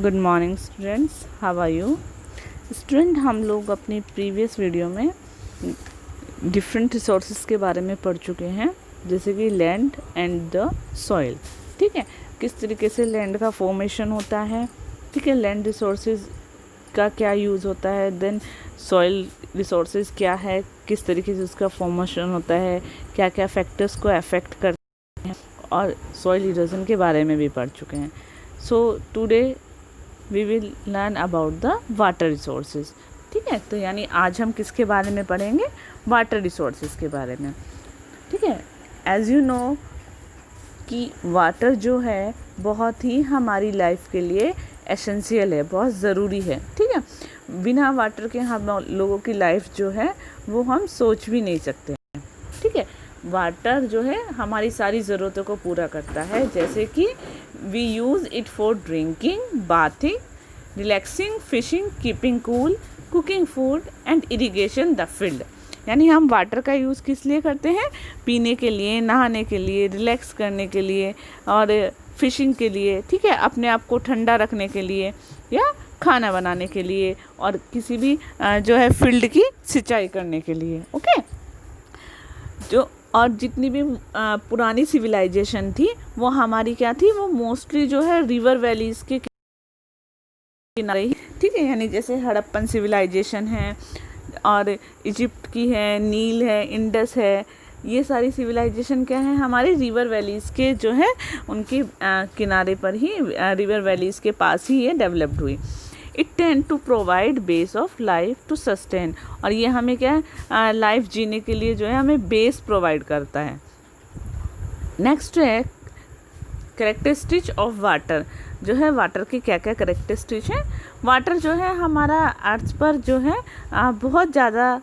Good morning students, how are you. Student, हम लोग अपनी प्रीवियस वीडियो में डिफरेंट रिसोर्सेज के बारे में पढ़ चुके हैं, जैसे कि लैंड एंड द सॉइल। ठीक है, किस तरीके से लैंड का फॉर्मेशन होता है, ठीक है, लैंड रिसोर्सेज का क्या यूज़ होता है, देन सॉइल रिसोर्सेज क्या है, किस तरीके से उसका फॉर्मेशन होता है, क्या क्या फैक्टर्स को अफेक्ट करते हैं, और सॉइल इरोजन के बारे में भी पढ़ चुके हैं। So today we will learn about the water resources. ठीक है, तो यानी आज हम किसके बारे में पढ़ेंगे? वाटर रिसोर्सेज के बारे में। ठीक है, एज यू नो कि वाटर जो है बहुत ही हमारी लाइफ के लिए एसेंशियल है, बहुत ज़रूरी है। ठीक है, बिना वाटर के हम लोगों की लाइफ जो है वो हम सोच भी नहीं सकते हैं। ठीक है, वाटर जो है हमारी सारी ज़रूरतों को पूरा करता है, जैसे कि we use it for drinking, bathing, relaxing, fishing, keeping cool, cooking food and irrigation the field. यानी हम वाटर का यूज़ किस लिए करते हैं? पीने के लिए, नहाने के लिए, रिलैक्स करने के लिए और फिशिंग के लिए। ठीक है, अपने आप को ठंडा रखने के लिए या खाना बनाने के लिए और किसी भी जो है फील्ड की सिंचाई करने के लिए। ओके, जो और जितनी भी पुरानी सिविलाइजेशन थी वो हमारी क्या थी, वो मोस्टली जो है रिवर वैलीज के किनारे ही। ठीक है, यानी जैसे हड़प्पन सिविलाइजेशन है और इजिप्ट की है, नील है, इंडस है, ये सारी सिविलाइजेशन क्या है, हमारे रिवर वैलीज के जो है उनके किनारे पर ही, रिवर वैलीज के पास ही ये डेवलप्ड हुई। It tend to provide base of life to sustain, और ये हमें क्या है, लाइफ जीने के लिए जो है हमें बेस प्रोवाइड करता है। नेक्स्ट है करेक्टरिस्टिक्स ऑफ वाटर। जो है वाटर की क्या क्या करेक्टरिस्टिक्स हैं? वाटर जो है हमारा अर्थ पर जो है बहुत ज़्यादा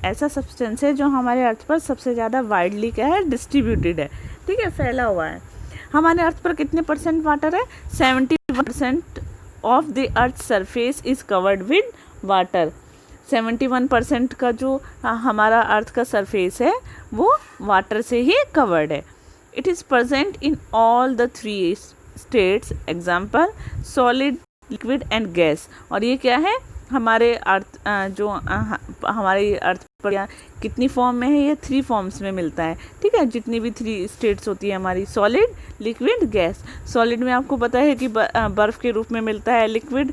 ऐसा सब्सटेंस है जो हमारे अर्थ पर सबसे ज़्यादा वाइडली क्या है, डिस्ट्रीब्यूटेड है। ठीक है, फैला हुआ है। हमारे अर्थ पर कितने परसेंट वाटर है? 71% of the earth surface is covered with water. 71% का जो हमारा अर्थ का सरफेस है वो वाटर से ही कवर्ड है। It is present in all the 3 states, example solid, liquid and gas. और ये क्या है, हमारे अर्थ जो हमारे अर्थ पर कितनी फॉर्म में है? ये 3 फॉर्म्स में मिलता है। ठीक है, जितनी भी 3 स्टेट्स होती है हमारी, सॉलिड, लिक्विड, गैस। सॉलिड में आपको पता है कि बर्फ़ के रूप में मिलता है, लिक्विड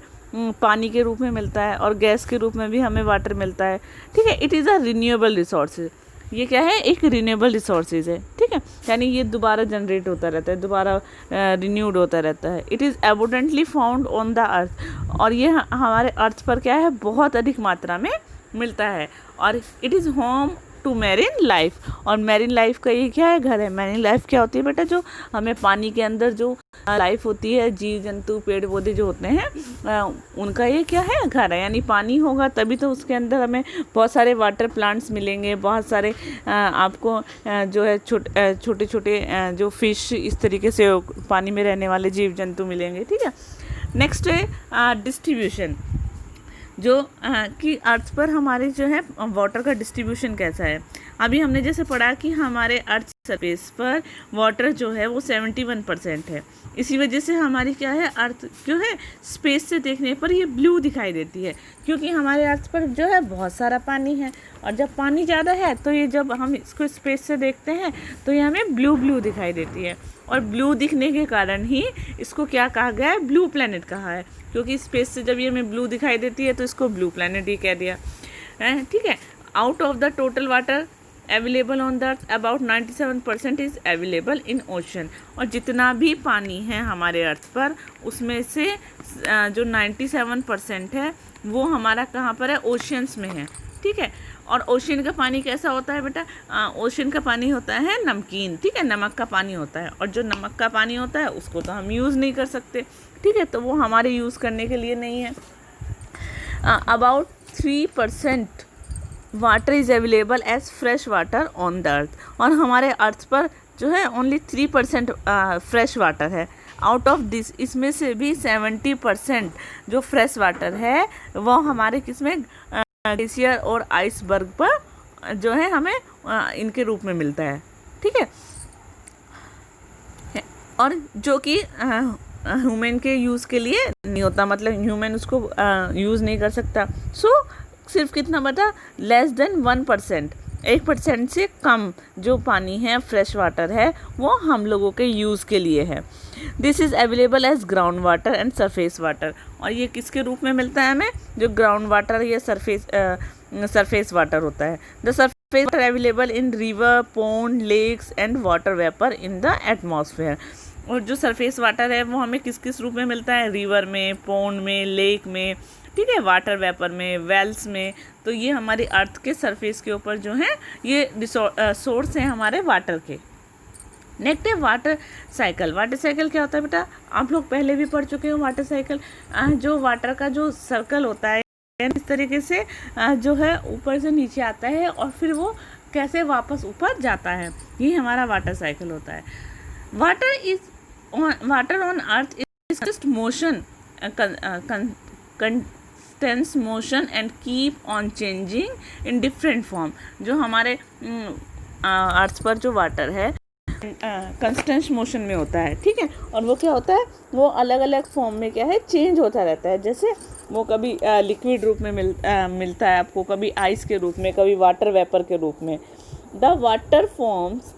पानी के रूप में मिलता है, और गैस के रूप में भी हमें वाटर मिलता है। ठीक है, it is a renewable resources. ये क्या है? एक रिन्यूएबल रिसोर्सेज है। ठीक है, यानी ये दोबारा जनरेट होता रहता है, दोबारा रिन्यूड होता रहता है। It is abundantly found on the earth, और ये हमारे अर्थ पर क्या है, बहुत अधिक मात्रा में मिलता है। और it is home to marine life, और मैरीन लाइफ का ये क्या है, घर है। मैरीन लाइफ क्या होती है बेटा? जो हमें पानी के अंदर जो लाइफ होती है, जीव जंतु, पेड़ पौधे जो होते हैं, उनका ये क्या है, घर है। यानी पानी होगा तभी तो उसके अंदर हमें बहुत सारे वाटर प्लांट्स मिलेंगे, बहुत सारे आपको जो है छोटे छोटे जो फिश, इस तरीके से पानी में रहने वाले जीव जंतु मिलेंगे। ठीक है, नेक्स्ट है डिस्ट्रीब्यूशन। जो कि अर्थ पर हमारे जो है वाटर का डिस्ट्रीब्यूशन कैसा है। अभी हमने जैसे पढ़ा कि हमारे अर्थ सरफेस पर वाटर जो है वो 71% है। इसी वजह से हमारी क्या है, अर्थ जो है स्पेस से देखने पर ये ब्लू दिखाई देती है, क्योंकि हमारे अर्थ पर जो है बहुत सारा पानी है। और जब पानी ज़्यादा है तो ये, जब हम इसको स्पेस से देखते हैं तो ये हमें ब्लू ब्लू दिखाई देती है। और ब्लू दिखने के कारण ही इसको क्या कहा गया है, ब्लू प्लैनेट कहा है, क्योंकि स्पेस से जब ये हमें ब्लू दिखाई देती है तो इसको ब्लू प्लैनेट ही कह दिया है। ठीक है, out of the total water available on the earth, about 97% is available in ocean. और जितना भी पानी है हमारे अर्थ पर, उसमें से जो 97% है वो हमारा कहाँ पर है, ओशियंस में है। ठीक है, और ओशियन का पानी कैसा होता है बेटा? ओशियन का पानी होता है नमकीन। ठीक है, नमक का पानी होता है, और जो नमक का पानी होता है उसको तो हम यूज़ नहीं कर सकते। ठीक है, तो वो हमारे यूज़ करने के लिए नहीं है। About 3% water is available as fresh water on the earth, और हमारे अर्थ पर जो है ओनली 3% फ्रेश वाटर है। आउट ऑफ दिस, इसमें से भी 70% जो फ्रेश वाटर है वो हमारे किसमें, ग्लेशियर और आइसबर्ग पर जो है हमें इनके रूप में मिलता है। ठीक है, और जो कि ह्यूमन के यूज़ के लिए नहीं होता, मतलब ह्यूमन उसको यूज़ नहीं कर सकता। सो सिर्फ कितना बता, लेस देन 1%, 1% से कम जो पानी है फ्रेश वाटर है वो हम लोगों के यूज़ के लिए है। This is available as ground water and surface water. और ये किसके रूप में मिलता है हमें, जो ग्राउंड वाटर या सरफेस वाटर होता है। The surface water available in river, pond, lakes and water vapour in the atmosphere. और जो सरफेस वाटर है वो हमें किस किस रूप में मिलता है, रिवर में, पोंड में, लेक में, ठीक है, वाटर वेपर में, वेल्स में। तो ये हमारी अर्थ के सरफेस के ऊपर जो है ये सोर्स हैं हमारे वाटर के। नेक्स्ट है वाटर साइकिल। वाटर साइकिल क्या होता है बेटा, आप लोग पहले भी पढ़ चुके हो। वाटर साइकिल जो वाटर का जो सर्कल होता है इस तरीके से जो है ऊपर से नीचे आता है और फिर वो कैसे वापस ऊपर जाता है, ये हमारा वाटर साइकिल होता है। Water on earth is just motion, constant motion and keep on changing in different form. जो हमारे अर्थ पर जो वाटर है कंस्टेंट मोशन में होता है, ठीक है। और वो क्या होता है, वो अलग अलग फॉर्म में क्या है चेंज होता रहता है। जैसे वो कभी लिक्विड रूप में मिलता है आपको, कभी आइस के रूप में, कभी वाटर वेपर के रूप में। The water forms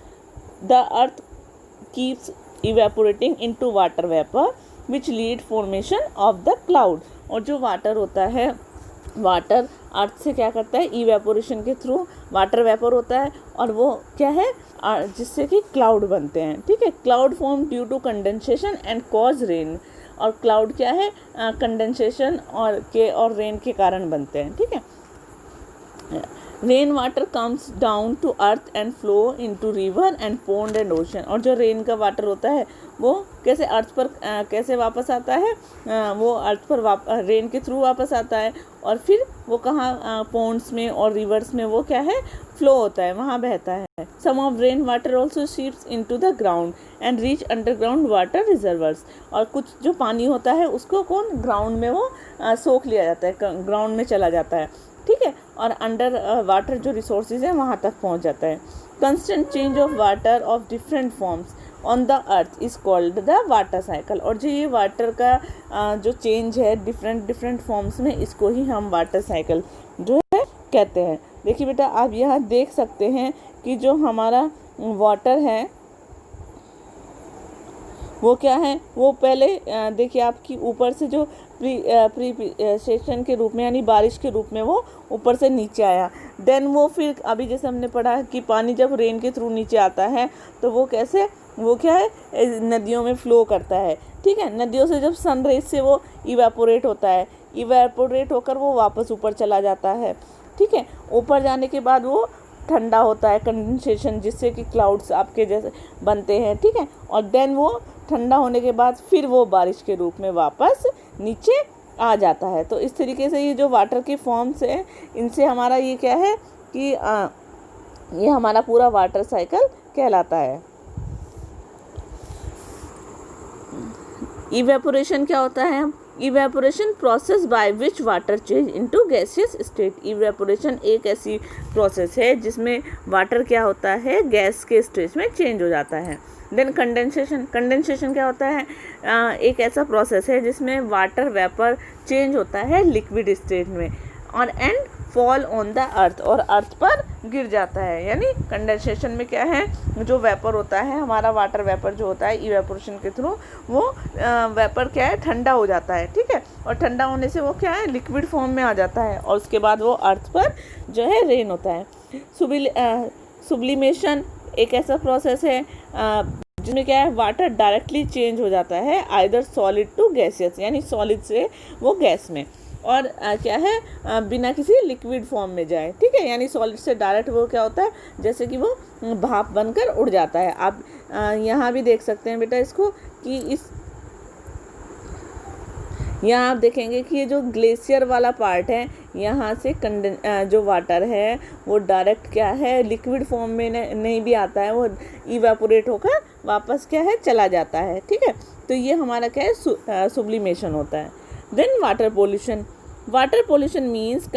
the earth keeps evaporating into water vapour which lead formation of the cloud. और जो वाटर होता है, वाटर अर्थ से क्या करता है, इवेपोरेशन के थ्रू वाटर वेपर होता है और वो क्या है जिससे कि क्लाउड बनते हैं, ठीक है। Cloud form due to condensation and cause rain. और क्लाउड क्या है, कंडेंसेशन और रेन के कारण बनते हैं, ठीक है। Rain water comes down to earth and flow into river and pond and ocean. और जो रेन का वाटर होता है वो कैसे अर्थ पर कैसे वापस आता है, वो अर्थ पर रेन के थ्रू वापस आता है और फिर वो कहाँ पोंड्स में और रिवर्स में वो क्या है फ्लो होता है, वहाँ बहता है। Some of rain water also seeps into the ground and reach underground water reservoirs. और कुछ जो पानी होता है उसको ग्राउंड में वो सोख लिया जाता है, ग्राउंड में चला जाता है, ठीक है। और अंडर वाटर जो रिसोर्सेज है वहाँ तक पहुँच जाता है। Constant change of water of different forms on the earth is called the water cycle. और जो ये वाटर का जो चेंज है डिफरेंट फॉर्म्स में, इसको ही हम वाटर साइकिल जो है कहते हैं। देखिए बेटा, आप यहाँ देख सकते हैं कि जो हमारा वाटर है वो क्या है, वो पहले देखिए आपकी ऊपर से जो प्रीसेशन के रूप में यानी बारिश के रूप में वो ऊपर से नीचे आया। देन वो फिर अभी जैसे हमने पढ़ा कि पानी जब रेन के थ्रू नीचे आता है तो वो कैसे, वो क्या है नदियों में फ्लो करता है, ठीक है। नदियों से जब सनराइज से वो इवेपोरेट होता है, इवेपोरेट होकर वो वापस ऊपर चला जाता है, ठीक है। ऊपर जाने के बाद वो ठंडा होता है, कंडेंसेशन, जिससे कि क्लाउड्स आपके जैसे बनते हैं, ठीक है। और देन वो ठंडा होने के बाद फिर वो बारिश के रूप में वापस नीचे आ जाता है। तो इस तरीके से ये जो वाटर के फॉर्म्स हैं इनसे हमारा ये क्या है कि ये हमारा पूरा वाटर साइकिल कहलाता है। इवेपोरेशन क्या होता है, evaporation process by which water change into gaseous state. Evaporation एक ऐसी प्रोसेस है जिसमें वाटर क्या होता है गैस के स्टेज में चेंज हो जाता है। देन कंडेंसेशन, कंडेंसेशन क्या होता है, एक ऐसा प्रोसेस है जिसमें वाटर वेपर चेंज होता है लिक्विड स्टेट में और and fall on the earth, और अर्थ पर गिर जाता है। यानी कंडेंसेशन में क्या है, जो वेपर होता है हमारा वाटर वेपर जो होता है इवेपोरेशन के थ्रू वो वेपर क्या है ठंडा हो जाता है, ठीक है। और ठंडा होने से वो क्या है लिक्विड फॉर्म में आ जाता है और उसके बाद वो अर्थ पर जो है रेन होता है। सुब्लिमेशन एक ऐसा प्रोसेस है जिसमें क्या है वाटर डायरेक्टली चेंज हो जाता है आइदर सॉलिड टू गैसियस, यानी सॉलिड से वो गैस में, और क्या है बिना किसी लिक्विड फॉर्म में जाए, ठीक है। यानी सॉलिड से डायरेक्ट वो क्या होता है जैसे कि वो भाप बनकर उड़ जाता है। आप यहाँ भी देख सकते हैं बेटा इसको कि इस यहाँ आप देखेंगे कि ये जो ग्लेशियर वाला पार्ट है यहाँ से जो वाटर है वो डायरेक्ट क्या है लिक्विड फॉर्म में नहीं भी आता है, वो इवेपोरेट होकर वापस क्या है चला जाता है, ठीक है। तो ये हमारा क्या है सुब्लिमेशन होता है। Then water pollution, water pollution means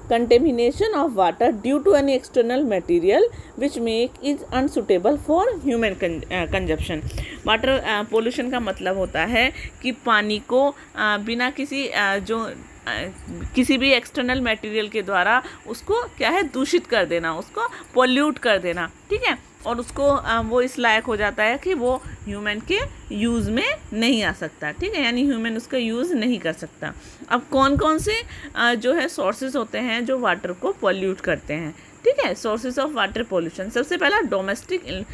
contamination of water due to any external material which make it unsuitable for human consumption. Water pollution का मतलब होता है कि पानी को बिना किसी किसी भी एक्सटर्नल मटेरियल के द्वारा उसको क्या है दूषित कर देना, उसको पोल्यूट कर देना, ठीक है, और उसको वो इस लायक हो जाता है कि वो ह्यूमन के यूज़ में नहीं आ सकता, ठीक है, यानी ह्यूमन उसका यूज़ नहीं कर सकता. अब कौन कौन से जो है सोर्सेज होते हैं जो वाटर को पोल्यूट करते हैं, ठीक है. सोर्सेज ऑफ वाटर पोल्यूशन, सबसे पहला domestic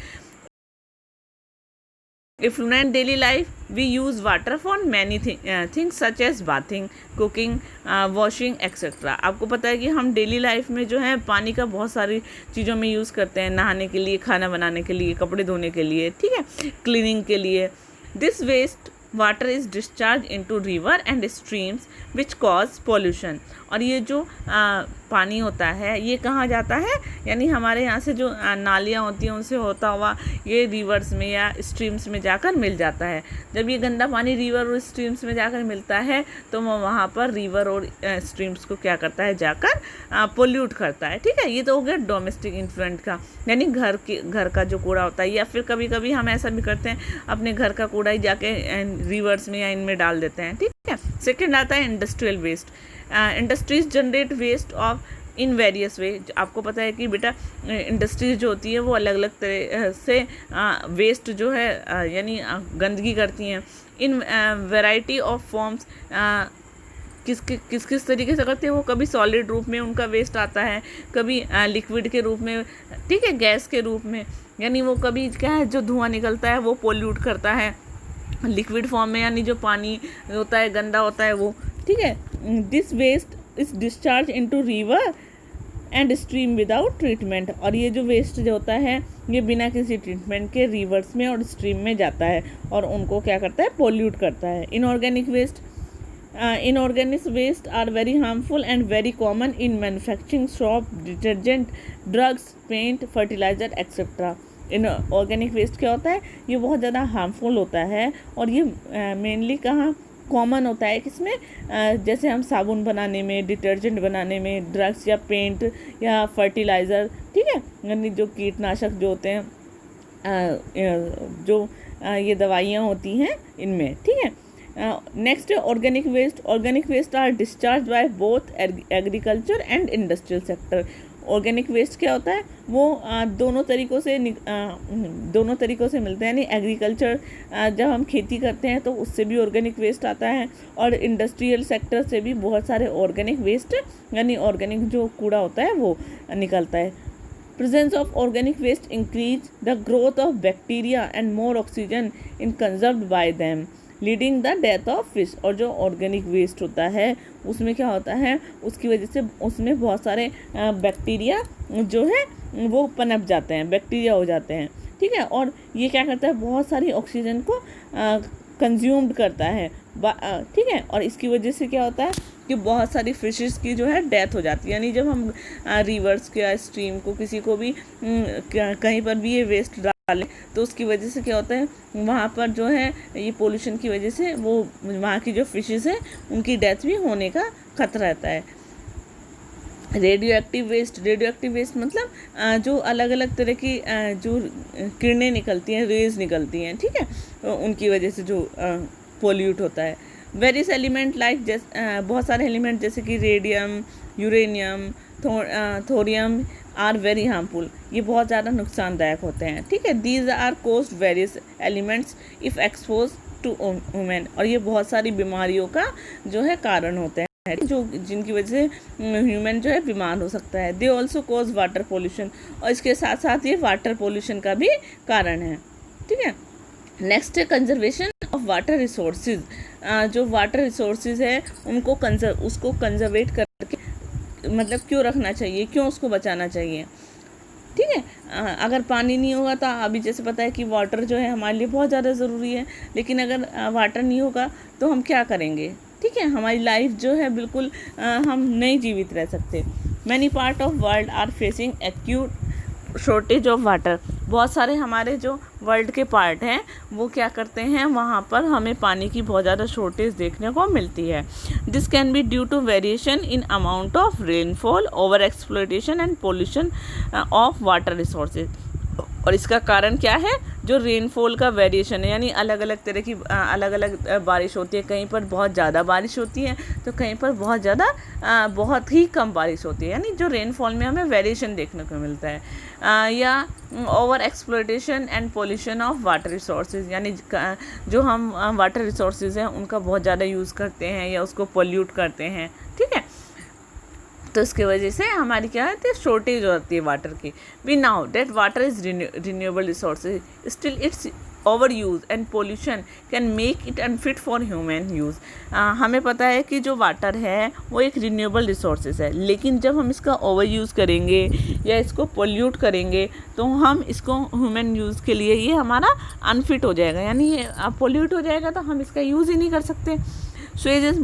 effluent daily life. We use water for many things such as bathing, cooking, washing etc. आपको पता है कि हम डेली लाइफ में जो है पानी का बहुत सारी चीज़ों में यूज़ करते हैं, नहाने के लिए, खाना बनाने के लिए, कपड़े धोने के लिए, ठीक है, क्लीनिंग के लिए. This waste water is discharge into river and streams which cause pollution. और ये जो पानी होता है ये कहाँ जाता है, यानी हमारे यहाँ से जो नालियाँ होती हैं उनसे होता हुआ ये रिवर्स में या स्ट्रीम्स में जाकर मिल जाता है. जब ये गंदा पानी रिवर और स्ट्रीम्स में जाकर मिलता है तो वो वहाँ पर रिवर और स्ट्रीम्स को क्या करता है, जाकर पोल्यूट करता है, ठीक है. ये तो हो गया डोमेस्टिक इन्फ्लुएंट का, यानी घर का जो कूड़ा होता है, या फिर कभी कभी हम ऐसा भी करते हैं अपने घर का कूड़ा ही जाके रिवर्स में या इनमें डाल देते हैं, ठीक है. सेकेंड आता है industrial waste. Industries generate waste of in various way. आपको पता है कि बेटा इंडस्ट्रीज जो होती है वो अलग अलग तरह से वेस्ट जो है यानी गंदगी करती हैं इन वैरायटी ऑफ फॉर्म्स. किस तरीके से करते हैं वो, कभी सॉलिड रूप में उनका वेस्ट आता है, कभी लिक्विड के रूप में, ठीक है, गैस के रूप में, यानी वो कभी क्या है जो धुआं निकलता है वो पोल्यूट करता है लिक्विड फॉर्म में, यानी जो पानी होता है गंदा होता है वो, ठीक है. This waste is discharge into river and stream without treatment. और ये जो वेस्ट जो होता है ये बिना किसी ट्रीटमेंट के रिवर्स में और स्ट्रीम में जाता है और उनको क्या करता है, पोल्यूट करता है. Inorganic waste. Inorganic waste are very harmful and very common in manufacturing soap, detergent, drugs, paint, fertilizer etc. Inorganic waste क्या होता है, ये बहुत ज़्यादा हार्मफुल होता है और ये मेनली कहाँ कॉमन होता है, किसमें, जैसे हम साबुन बनाने में, डिटर्जेंट बनाने में, ड्रग्स या पेंट या फर्टिलाइज़र, ठीक है, यानी जो कीटनाशक जो होते हैं, जो ये दवाइयाँ होती हैं इनमें, ठीक है. Next organic waste. Organic waste are discharge by both agriculture and industrial sector. Organic waste क्या होता है, वो दोनों तरीक़ों से मिलते हैं, यानी एग्रीकल्चर जब हम खेती करते हैं तो उससे भी ऑर्गेनिक वेस्ट आता है और इंडस्ट्रियल सेक्टर से भी बहुत सारे ऑर्गेनिक वेस्ट यानी ऑर्गेनिक जो कूड़ा होता है वो निकलता है. Presence of organic waste increase the growth of bacteria and more oxygen is conserved by them, leading the death of fish. और जो ऑर्गेनिक वेस्ट होता है उसमें क्या होता है, उसकी वजह से उसमें बहुत सारे बैक्टीरिया जो है वो पनप जाते हैं, बैक्टीरिया हो जाते हैं, ठीक है, और ये क्या करता है, बहुत सारी ऑक्सीजन को कंज्यूम्ड करता है, ठीक है, और इसकी वजह से क्या होता है कि बहुत सारी फिशेस की जो है डेथ हो जाती है. यानी जब हम रिवर्स या स्ट्रीम को किसी को भी कहीं पर भी ये वेस्ट डालें तो उसकी वजह से क्या होता है, वहाँ पर जो है ये पोल्यूशन की वजह से वो वहाँ की जो फिशेस हैं उनकी डेथ भी होने का खतरा रहता है. रेडियो एक्टिव वेस्ट मतलब जो अलग अलग तरह की जो किरणें निकलती हैं, रेज निकलती हैं, ठीक है, तो उनकी वजह से जो पोल्यूट होता है. वेरियस एलिमेंट लाइक बहुत सारे एलिमेंट जैसे कि radium, uranium, thorium are very harmful. ये बहुत ज़्यादा नुकसानदायक होते हैं, ठीक है. These are caused various elements if expose to women. और ये बहुत सारी बीमारियों का जो है कारण होते हैं जो जिनकी वजह से ह्यूमन जो है बीमार हो सकता है. They also cause water pollution. और इसके साथ साथ ये वाटर पोल्यूशन का भी कारण है, ठीक है. नेक्स्ट है कंजर्वेशन ऑफ वाटर रिसोर्सेज. जो वाटर रिसोर्सेज है उनको उसको कंजर्वेट करके मतलब क्यों रखना चाहिए, क्यों उसको बचाना चाहिए, ठीक है. अगर पानी नहीं होगा तो अभी जैसे पता है कि वाटर जो है हमारे लिए बहुत ज़्यादा ज़रूरी है, लेकिन अगर वाटर नहीं होगा तो हम क्या करेंगे, ठीक है, हमारी लाइफ जो है बिल्कुल हम नहीं जीवित रह सकते. Many part of world are facing acute shortage of water, बहुत सारे हमारे जो वर्ल्ड के पार्ट हैं वो क्या करते हैं, वहाँ पर हमें पानी की बहुत ज़्यादा शॉर्टेज देखने को मिलती है। This can be due to variation in amount of rainfall, over exploitation and pollution of water resources. और इसका कारण क्या है, जो रेनफॉल का वेरिएशन है, यानी अलग अलग तरह की अलग अलग बारिश होती है। कहीं पर बहुत ज़्यादा बारिश होती है तो कहीं पर बहुत ही कम बारिश होती है, यानी जो रेनफॉल में हमें वेरिएशन देखने को मिलता है। या over exploitation and pollution of water resources, यानी जो हम वाटर रिसोर्सेज हैं उनका बहुत ज़्यादा यूज़ करते हैं या उसको पोल्यूट करते हैं, ठीक है। तो इसकी वजह से हमारी क्या होती है, शॉर्टेज होती है वाटर की। We know that water is renewable resources, still it's over use and pollution can make it unfit for human use. हमें पता है कि जो वाटर है वो एक रिन्यूएबल रिसोर्सेज है, लेकिन जब हम इसका ओवर यूज़ करेंगे या इसको पोल्यूट करेंगे तो हम इसको ह्यूमन यूज़ के लिए ये हमारा अनफिट हो जाएगा, यानी ये पोल्यूट हो जाएगा तो हम इसका यूज़ ही नहीं कर सकते। Sewage is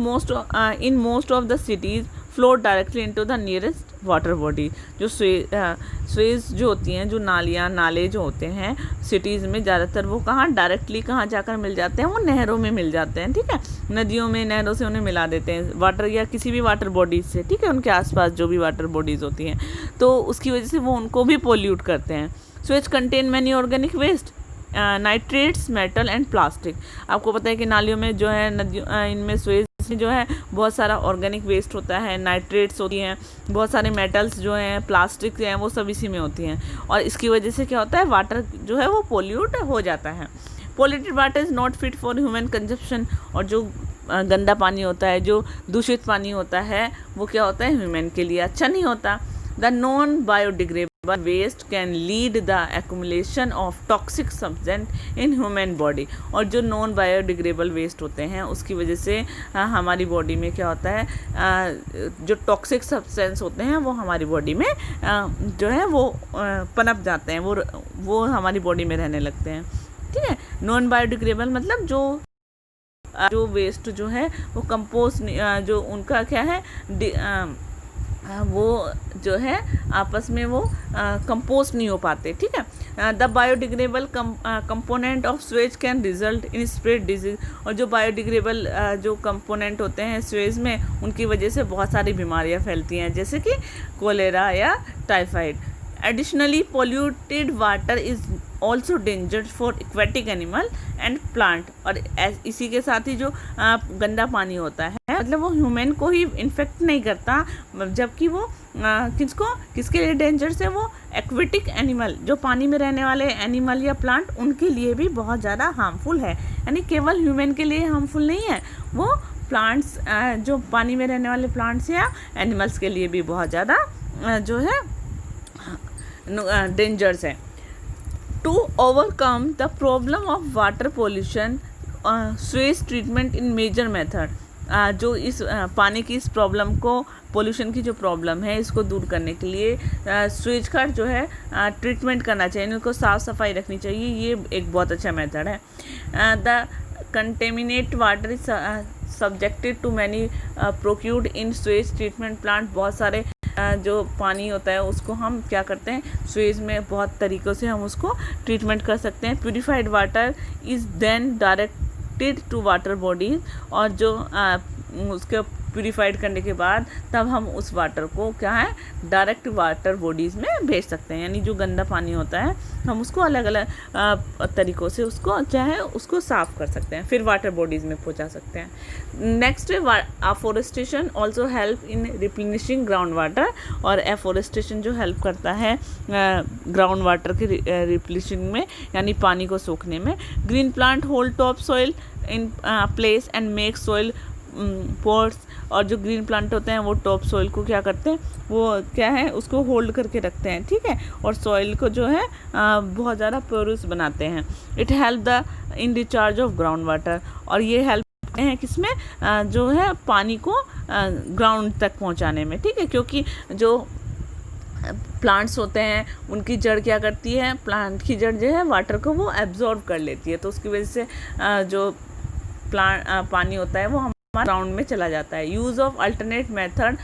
in most of the cities flow directly into the nearest water body। जो स्वेज जो होती हैं, जो नालियाँ नाले जो होते हैं सिटीज़ में, ज़्यादातर वो डायरेक्टली कहाँ जाकर मिल जाते हैं, वो नहरों में मिल जाते हैं, ठीक है। नदियों में, नहरों से उन्हें मिला देते हैं वाटर, या किसी भी वाटर बॉडीज़ से, ठीक है, उनके आसपास जो भी वाटर बॉडीज़ होती हैं, तो उसकी वजह से वो उनको भी पोल्यूट करते हैं। Sewage contain many organic waste, nitrates, metal and plastic. आपको पता है कि नालियों में जो है, नदियों इनमें स्वेज में जो है बहुत सारा ऑर्गेनिक वेस्ट होता है, नाइट्रेट्स होती हैं, बहुत सारे मेटल्स जो हैं, प्लास्टिक हैं, वो सब इसी में होती हैं। और इसकी वजह से क्या होता है, वाटर जो है वो पोल्यूट हो जाता है। Polluted water is not fit for human consumption. और जो गंदा पानी होता है, जो दूषित पानी होता है, वो क्या होता है, ह्यूमन के लिए अच्छा नहीं होता। The non biodegradable waste can lead the accumulation of toxic substance in human body. और जो नॉन बायोडिग्रेडेबल वेस्ट होते हैं उसकी वजह से हमारी बॉडी में क्या होता है, जो टॉक्सिक सब्सटेंस होते हैं वो हमारी बॉडी में जो है वो पनप जाते हैं, वो हमारी बॉडी में रहने लगते हैं, ठीक है। नॉन बायोडिग्रेडेबल मतलब जो वेस्ट जो है वो कंपोस्ट, जो उनका क्या है, वो जो है आपस में वो कंपोस्ट नहीं हो पाते, ठीक है। The biodegradable component of Suez can result in spread disease. और जो बायोडिग्रेडेबल जो कंपोनेंट होते हैं स्वेज में, उनकी वजह से बहुत सारी बीमारियां फैलती हैं, जैसे कि कोलेरा या typhoid. Additionally polluted water is also danger for aquatic animal and plant. और इसी के साथ ही जो गंदा पानी होता है, मतलब वो ह्यूमन को ही इन्फेक्ट नहीं करता, जबकि वो किसके लिए डेंजरस है, वो एक्वेटिक एनिमल, जो पानी में रहने वाले एनिमल या प्लांट, उनके लिए भी बहुत ज़्यादा हार्मफुल है। यानी केवल ह्यूमन के लिए हार्मफुल नहीं है, वो प्लांट्स, जो पानी में रहने वाले प्लांट्स या एनिमल्स के लिए भी बहुत ज़्यादा जो है डेंजर्स है। To overcome the problem of water pollution, sewage treatment in major method. जो इस पानी की इस प्रॉब्लम को, पोल्यूशन की जो प्रॉब्लम है, इसको दूर करने के लिए स्वेज का जो है ट्रीटमेंट करना चाहिए, इनको साफ़ सफाई रखनी चाहिए, ये एक बहुत अच्छा मेथड है। The contaminate water is subjected to many procured in sewage treatment plant. बहुत सारे जो पानी होता है उसको हम क्या करते हैं, स्वेज में बहुत तरीक़ों से हम उसको ट्रीटमेंट कर सकते हैं। Purified water is then directed to water bodies. और जो उसके प्यूरिफाइड करने के बाद तब हम उस वाटर को क्या है, डायरेक्ट वाटर बॉडीज़ में भेज सकते हैं। यानी जो गंदा पानी होता है हम उसको अलग अलग तरीक़ों से उसको साफ़ कर सकते हैं, फिर वाटर बॉडीज़ में पहुंचा सकते हैं। नेक्स्ट, एफोरेस्टेशन ऑल्सो हेल्प इन रिप्लेनिशिंग ग्राउंड वाटर। और एफोरेस्टेशन जो हेल्प करता है ग्राउंड वाटर के रिप्लेनिशिंग में, यानी पानी को सोखने में। Green plant hold top soil in place and make soil pores. और जो ग्रीन प्लांट होते हैं वो टॉप सॉइल को क्या करते हैं, वो क्या है, उसको होल्ड करके रखते हैं, ठीक है, और सॉइल को जो है बहुत ज़्यादा पोरस बनाते हैं। It help the in discharge of ground water. और ये हेल्प करते हैं किसमें, जो है पानी को ग्राउंड तक पहुंचाने में, ठीक है, क्योंकि जो प्लांट्स होते हैं उनकी जड़ क्या करती है, प्लांट की जड़ जो है वाटर को वो एब्जॉर्ब कर लेती है, तो उसकी वजह से जो पानी होता है वो ग्राउंड में चला जाता है। Use of alternate method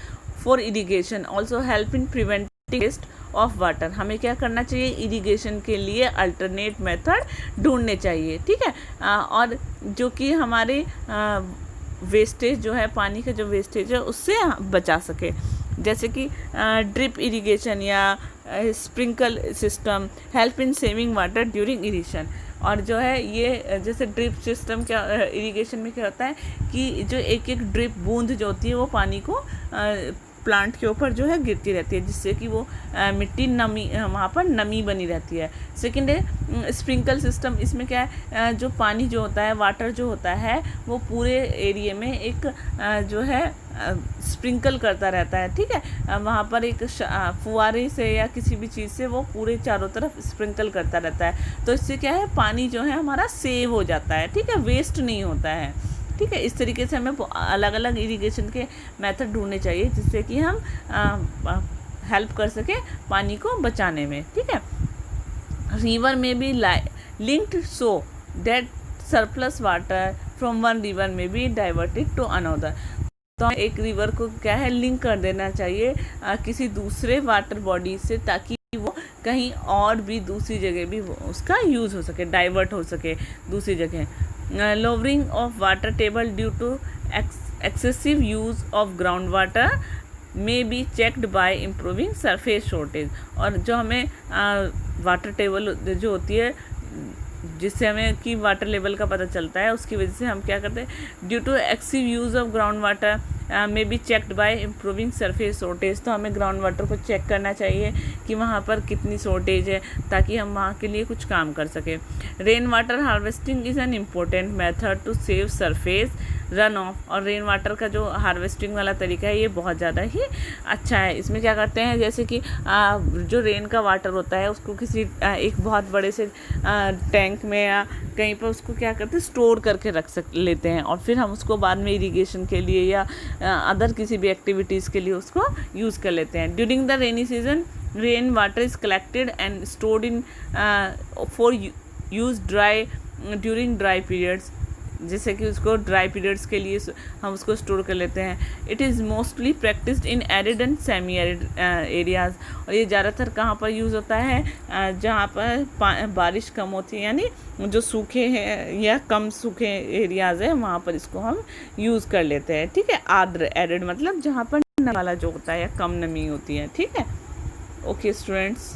for irrigation also help in preventing waste of water, हमें क्या करना चाहिए, इरिगेशन के लिए अल्टरनेट मेथड ढूंढने चाहिए, ठीक है। और जो कि हमारे वेस्टेज जो है, पानी का जो वेस्टेज है उससे बचा सके, जैसे कि ड्रिप इरिगेशन या sprinkle system help in saving water during irrigation. और जो है ये जैसे ड्रिप सिस्टम क्या, इरिगेशन में क्या होता है कि जो एक एक ड्रिप बूंद जो होती है वो पानी को प्लांट के ऊपर जो है गिरती रहती है, जिससे कि वो मिट्टी नमी, वहाँ पर नमी बनी रहती है। सेकेंड है स्प्रिंकल सिस्टम, इसमें क्या है, जो पानी जो होता है, वाटर जो होता है वो पूरे एरिया में एक जो है स्प्रिंकल करता रहता है, ठीक है। वहाँ पर एक फुहारे से या किसी भी चीज़ से वो पूरे चारों तरफ स्प्रिंकल करता रहता है, तो इससे क्या है, पानी जो है हमारा सेव हो जाता है, ठीक है, वेस्ट नहीं होता है, ठीक है। इस तरीके से हमें अलग अलग इरिगेशन के मेथड ढूंढने चाहिए जिससे कि हम हेल्प कर सके पानी को बचाने में, ठीक है। रिवर में be linked so that surplus water from one river में बी डाइवर्टेड टू अनदर। तो एक रिवर को क्या है, लिंक कर देना चाहिए किसी दूसरे वाटर बॉडी से, ताकि वो कहीं और भी दूसरी जगह भी उसका यूज़ हो सके, डाइवर्ट हो सके दूसरी जगह। Lowering of water table due to excessive use of ground water may be checked by improving surface shortage. और जो हमें वाटर टेबल जो होती है, जिससे हमें कि वाटर लेवल का पता चलता है, उसकी वजह से हम क्या करते हैं, due to excessive use of ground water may be checked by improving surface shortage. तो हमें ग्राउंड वाटर को चेक करना चाहिए कि वहाँ पर कितनी शॉर्टेज है, ताकि हम वहाँ के लिए कुछ काम कर सकें। Rain water harvesting is an important method to save surface run off. और रेन वाटर का जो हार्वेस्टिंग वाला तरीका है ये बहुत ज़्यादा ही अच्छा है। इसमें क्या करते हैं, जैसे कि जो रेन का वाटर होता है उसको किसी एक बहुत बड़े से टैंक में या कहीं पर उसको क्या करते हैं, स्टोर करके लेते हैं, और फिर हम उसको बाद में इरिगेशन के लिए या अदर किसी भी एक्टिविटीज़ के लिए उसको यूज़ कर लेते हैं। During the rainy season rain water is collected and stored in for use dry during dry periods, जैसे कि उसको ड्राई पीरियड्स के लिए हम उसको स्टोर कर लेते हैं। It is mostly practised in arid and semi arid areas. और ये ज़्यादातर कहाँ पर यूज़ होता है, जहाँ पर बारिश कम होती है, यानी जो सूखे हैं या कम सूखे एरियाज़ है वहाँ पर इसको हम यूज़ कर लेते हैं, ठीक है। आर्द्र एरिड मतलब जहाँ पर नमी वाला जो होता है या कम नमी होती है, ठीक है। Okay students.